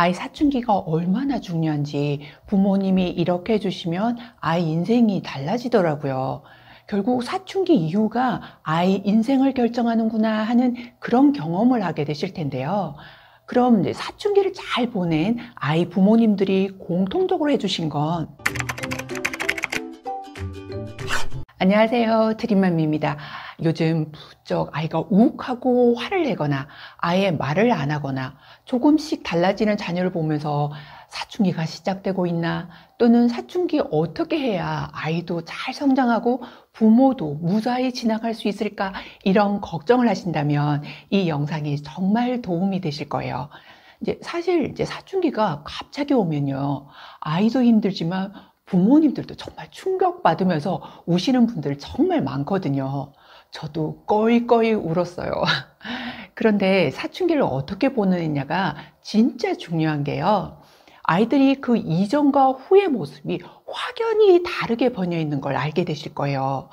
아이 사춘기가 얼마나 중요한지 부모님이 이렇게 해주시면 아이 인생이 달라지더라고요. 결국 사춘기 이후가 아이 인생을 결정하는구나 하는 그런 경험을 하게 되실 텐데요. 그럼 이제 사춘기를 잘 보낸 아이 부모님들이 공통적으로 해주신 건 안녕하세요. 드림맘입니다. 요즘 부쩍 아이가 욱하고 화를 내거나 아예 말을 안 하거나 조금씩 달라지는 자녀를 보면서 사춘기가 시작되고 있나 또는 사춘기 어떻게 해야 아이도 잘 성장하고 부모도 무사히 지나갈 수 있을까 이런 걱정을 하신다면 이 영상이 정말 도움이 되실 거예요. 사실 사춘기가 갑자기 오면요. 아이도 힘들지만 부모님들도 정말 충격받으면서 우시는 분들 정말 많거든요. 저도 꺼이꺼이 울었어요. 그런데 사춘기를 어떻게 보느냐가 진짜 중요한 게요. 아이들이 그 이전과 후의 모습이 확연히 다르게 번져 있는 걸 알게 되실 거예요.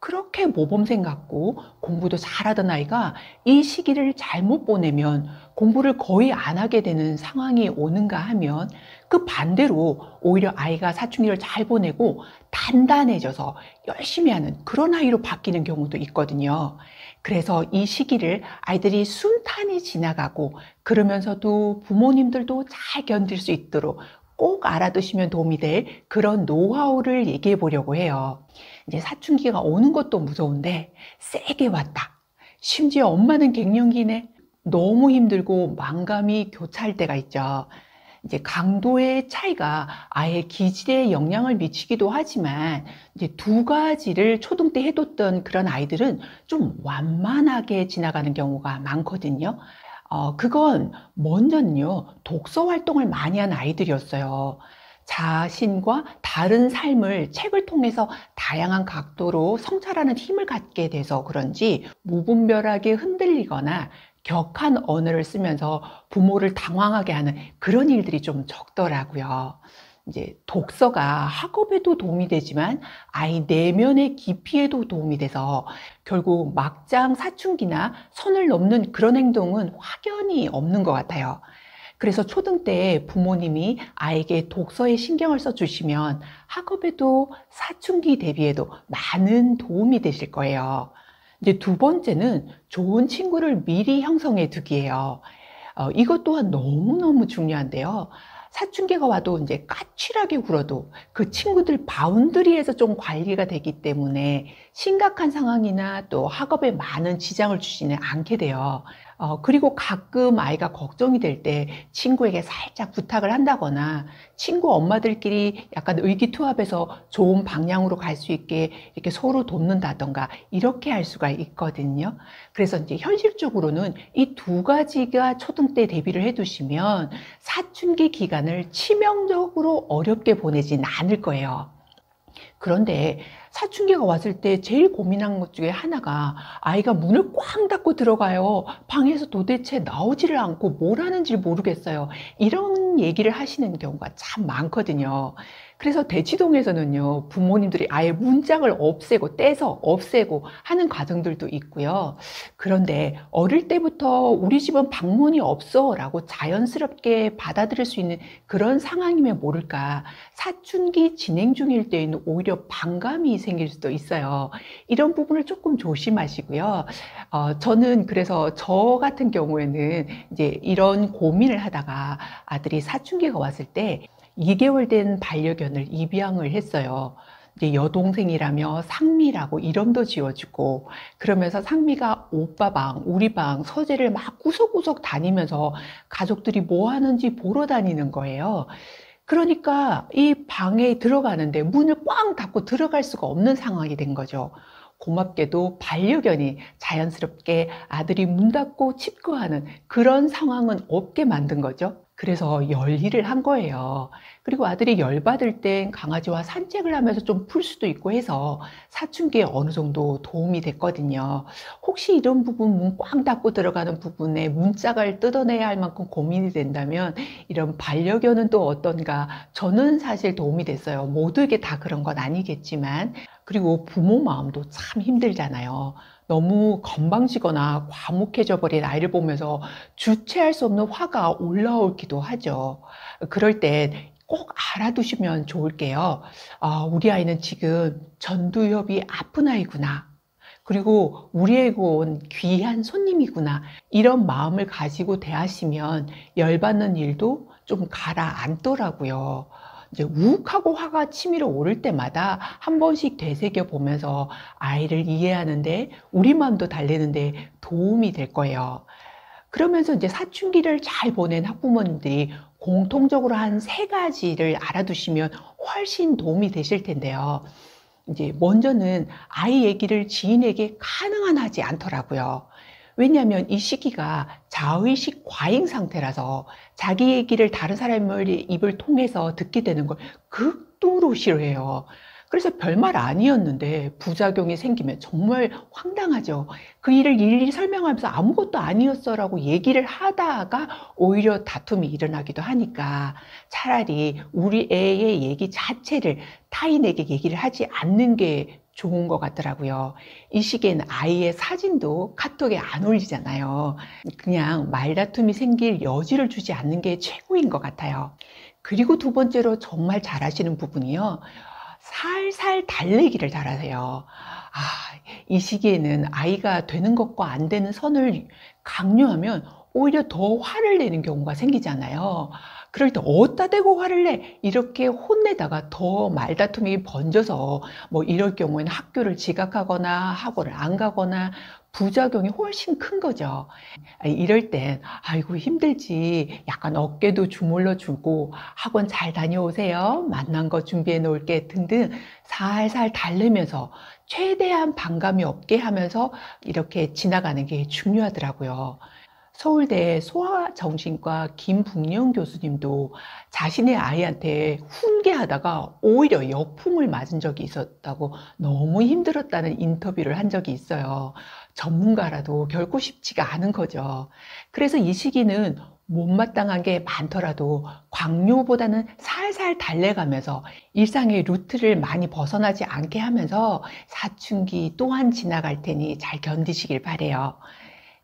그렇게 모범생 같고 공부도 잘하던 아이가 이 시기를 잘못 보내면 공부를 거의 안 하게 되는 상황이 오는가 하면 그 반대로 오히려 아이가 사춘기를 잘 보내고 단단해져서 열심히 하는 그런 아이로 바뀌는 경우도 있거든요. 그래서 이 시기를 아이들이 순탄히 지나가고 그러면서도 부모님들도 잘 견딜 수 있도록 꼭 알아두시면 도움이 될 그런 노하우를 얘기해 보려고 해요. 이제 사춘기가 오는 것도 무서운데 세게 왔다. 심지어 엄마는 갱년기네. 너무 힘들고 만감이 교차할 때가 있죠. 이제 강도의 차이가 아예 기질에 영향을 미치기도 하지만 이제 두 가지를 초등 때 해뒀던 그런 아이들은 좀 완만하게 지나가는 경우가 많거든요. 그건 먼저는요, 독서 활동을 많이 한 아이들이었어요. 자신과 다른 삶을 책을 통해서 다양한 각도로 성찰하는 힘을 갖게 돼서 그런지 무분별하게 흔들리거나 격한 언어를 쓰면서 부모를 당황하게 하는 그런 일들이 좀 적더라고요. 이제 독서가 학업에도 도움이 되지만 아이 내면의 깊이에도 도움이 돼서 결국 막장 사춘기나 선을 넘는 그런 행동은 확연히 없는 것 같아요. 그래서 초등 때 부모님이 아이에게 독서에 신경을 써주시면 학업에도 사춘기 대비에도 많은 도움이 되실 거예요. 이제 두 번째는 좋은 친구를 미리 형성해 두기예요. 이것 또한 너무너무 중요한데요. 사춘기가 와도 이제 까칠하게 굴어도 그 친구들 바운더리에서 좀 관리가 되기 때문에 심각한 상황이나 또 학업에 많은 지장을 주지는 않게 돼요. 그리고 가끔 아이가 걱정이 될 때 친구에게 살짝 부탁을 한다거나 친구 엄마들끼리 약간 의기투합해서 좋은 방향으로 갈 수 있게 이렇게 서로 돕는다던가 이렇게 할 수가 있거든요. 그래서 이제 현실적으로는 이 두 가지가 초등 때 대비를 해두시면 사춘기 기간을 치명적으로 어렵게 보내진 않을 거예요. 그런데 사춘기가 왔을 때 제일 고민한 것 중에 하나가 아이가 문을 꽝 닫고 들어가요. 방에서 도대체 나오지를 않고 뭘 하는지 모르겠어요. 이런 얘기를 하시는 경우가 참 많거든요. 그래서 대치동에서는요, 부모님들이 아예 문짝을 없애고 떼서 없애고 하는 과정들도 있고요. 그런데 어릴 때부터 우리 집은 방문이 없어 라고 자연스럽게 받아들일 수 있는 그런 상황이면 모를까. 사춘기 진행 중일 때에는 오히려 반감이 생길 수도 있어요. 이런 부분을 조금 조심하시고요. 저는 그래서 저 같은 경우에는 이제 이런 고민을 하다가 아들이 사춘기가 왔을 때 2개월 된 반려견을 입양을 했어요. 이제 여동생이라며 상미라고 이름도 지어주고 그러면서 상미가 오빠 방, 우리 방, 서재를 막 구석구석 다니면서 가족들이 뭐 하는지 보러 다니는 거예요. 그러니까 이 방에 들어가는데 문을 꽝 닫고 들어갈 수가 없는 상황이 된 거죠. 고맙게도 반려견이 자연스럽게 아들이 문 닫고 칩거하는 그런 상황은 없게 만든 거죠. 그래서 열일을 한 거예요. 그리고 아들이 열받을 땐 강아지와 산책을 하면서 좀 풀 수도 있고 해서 사춘기에 어느 정도 도움이 됐거든요. 혹시 이런 부분 문 꽝 닫고 들어가는 부분에 문짝을 뜯어내야 할 만큼 고민이 된다면 이런 반려견은 또 어떤가? 저는 사실 도움이 됐어요. 모두에게 다 그런 건 아니겠지만. 그리고 부모 마음도 참 힘들잖아요. 너무 건방지거나 과묵해져 버린 아이를 보면서 주체할 수 없는 화가 올라오기도 하죠. 그럴 땐 꼭 알아두시면 좋을게요. 우리 아이는 지금 전두엽이 아픈 아이구나. 그리고 우리에게 온 귀한 손님이구나. 이런 마음을 가지고 대하시면 열받는 일도 좀 가라앉더라고요. 이제 욱하고 화가 치밀어 오를 때마다 한 번씩 되새겨 보면서 아이를 이해하는데 우리 마음도 달래는데 도움이 될 거예요. 그러면서 이제 사춘기를 잘 보낸 학부모님들이 공통적으로 한 세 가지를 알아두시면 훨씬 도움이 되실 텐데요. 이제 먼저는 아이 얘기를 지인에게 가능한 하지 않더라고요. 왜냐하면 이 시기가 자의식 과잉 상태라서 자기 얘기를 다른 사람의 입을 통해서 듣게 되는 걸 극도로 싫어해요. 그래서 별말 아니었는데 부작용이 생기면 정말 황당하죠. 그 일을 일일이 설명하면서 아무것도 아니었어라고 얘기를 하다가 오히려 다툼이 일어나기도 하니까 차라리 우리 애의 얘기 자체를 타인에게 얘기를 하지 않는 게 좋은 것 같더라고요. 이 시기에는 아이의 사진도 카톡에 안 올리잖아요. 그냥 말다툼이 생길 여지를 주지 않는 게 최고인 것 같아요. 그리고 두 번째로 정말 잘하시는 부분이요. 살살 달래기를 잘하세요. 이 시기에는 아이가 되는 것과 안 되는 선을 강요하면 오히려 더 화를 내는 경우가 생기잖아요. 그럴 때 어디다 대고 화를 내? 이렇게 혼내다가 더 말다툼이 번져서 뭐 이럴 경우에는 학교를 지각하거나 학원을 안 가거나 부작용이 훨씬 큰 거죠. 이럴 땐 아이고 힘들지. 약간 어깨도 주물러 주고 학원 잘 다녀오세요. 만난 거 준비해 놓을게 등등 살살 달래면서 최대한 반감이 없게 하면서 이렇게 지나가는 게 중요하더라고요. 서울대 소아정신과 김북영 교수님도 자신의 아이한테 훈계하다가 오히려 역풍을 맞은 적이 있었다고 너무 힘들었다는 인터뷰를 한 적이 있어요. 전문가라도 결코 쉽지가 않은 거죠. 그래서 이 시기는 못마땅한 게 많더라도 광요보다는 살살 달래가면서 일상의 루트를 많이 벗어나지 않게 하면서 사춘기 또한 지나갈 테니 잘 견디시길 바래요.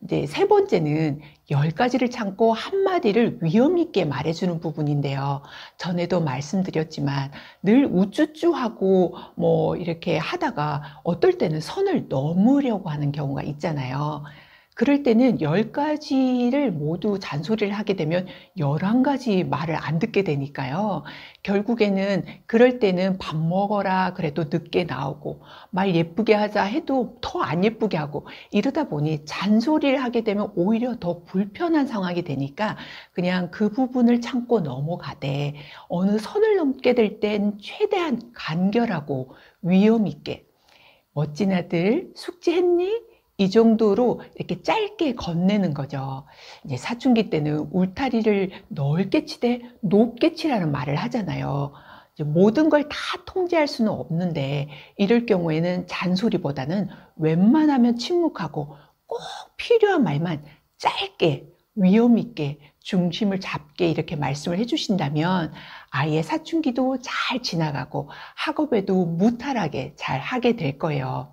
이제 세 번째는 10가지를 참고 한마디를 위험 있게 말해주는 부분인데요. 전에도 말씀드렸지만 늘 우쭈쭈하고 뭐 이렇게 하다가 어떨 때는 선을 넘으려고 하는 경우가 있잖아요. 그럴 때는 10가지를 모두 잔소리를 하게 되면 11가지 말을 안 듣게 되니까요. 결국에는 그럴 때는 밥 먹어라 그래도 늦게 나오고 말 예쁘게 하자 해도 더 안 예쁘게 하고 이러다 보니 잔소리를 하게 되면 오히려 더 불편한 상황이 되니까 그냥 그 부분을 참고 넘어가되 어느 선을 넘게 될 땐 최대한 간결하고 위험 있게 멋진 아들 숙제했니? 이 정도로 이렇게 짧게 건네는 거죠. 이제 사춘기 때는 울타리를 넓게 치되 높게 치라는 말을 하잖아요. 이제 모든 걸 다 통제할 수는 없는데 이럴 경우에는 잔소리보다는 웬만하면 침묵하고 꼭 필요한 말만 짧게 위험 있게 중심을 잡게 이렇게 말씀을 해주신다면 아이의 사춘기도 잘 지나가고 학업에도 무탈하게 잘 하게 될 거예요.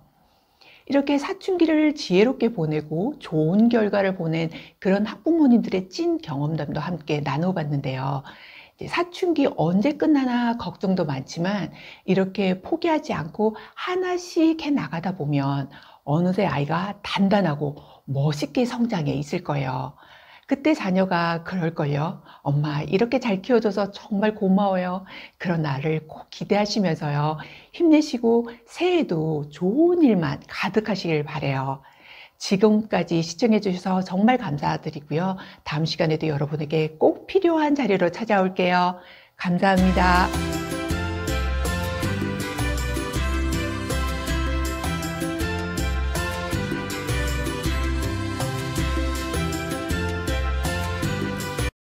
이렇게 사춘기를 지혜롭게 보내고 좋은 결과를 보낸 그런 학부모님들의 찐 경험담도 함께 나눠봤는데요. 사춘기 언제 끝나나 걱정도 많지만 이렇게 포기하지 않고 하나씩 해 나가다 보면 어느새 아이가 단단하고 멋있게 성장해 있을 거예요. 그때 자녀가 그럴걸요. 엄마 이렇게 잘 키워줘서 정말 고마워요. 그런 날을 꼭 기대하시면서요. 힘내시고 새해에도 좋은 일만 가득하시길 바라요. 지금까지 시청해 주셔서 정말 감사드리고요. 다음 시간에도 여러분에게 꼭 필요한 자료로 찾아올게요. 감사합니다.